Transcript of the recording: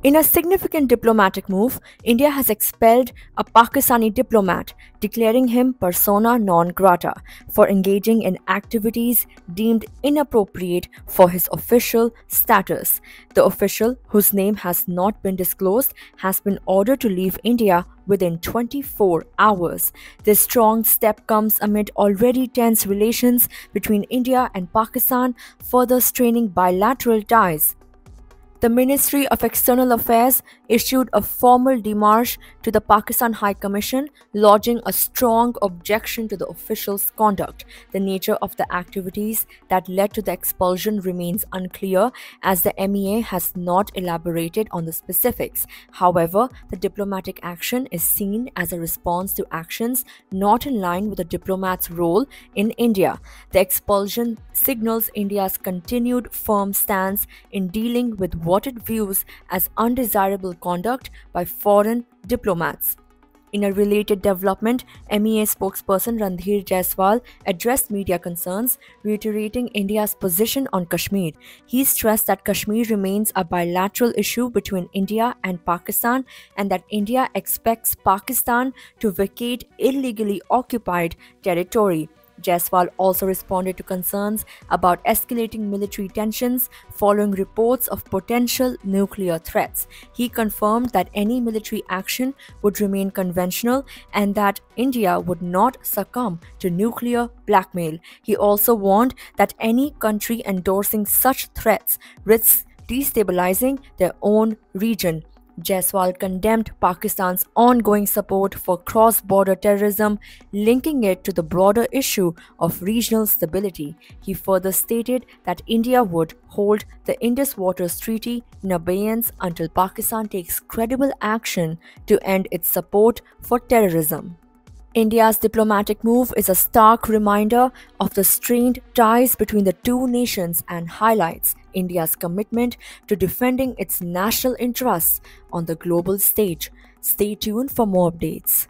In a significant diplomatic move, India has expelled a Pakistani diplomat, declaring him persona non grata for engaging in activities deemed inappropriate for his official status. The official, whose name has not been disclosed, has been ordered to leave India within 24 hours. This strong step comes amid already tense relations between India and Pakistan, further straining bilateral ties. The Ministry of External Affairs issued a formal démarche to the Pakistan High Commission, lodging a strong objection to the official's conduct. The nature of the activities that led to the expulsion remains unclear, as the MEA has not elaborated on the specifics. However, the diplomatic action is seen as a response to actions not in line with the diplomat's role in India. The expulsion signals India's continued firm stance in dealing with what it views as undesirable conduct by foreign diplomats. In a related development, MEA spokesperson Randhir Jaiswal addressed media concerns, reiterating India's position on Kashmir. He stressed that Kashmir remains a bilateral issue between India and Pakistan, and that India expects Pakistan to vacate illegally occupied territory. Jaiswal also responded to concerns about escalating military tensions following reports of potential nuclear threats. He confirmed that any military action would remain conventional and that India would not succumb to nuclear blackmail. He also warned that any country endorsing such threats risks destabilizing their own region. Jaiswal condemned Pakistan's ongoing support for cross-border terrorism, linking it to the broader issue of regional stability. He further stated that India would hold the Indus Waters Treaty in abeyance until Pakistan takes credible action to end its support for terrorism. India's diplomatic move is a stark reminder of the strained ties between the two nations and highlights India's commitment to defending its national interests on the global stage. Stay tuned for more updates.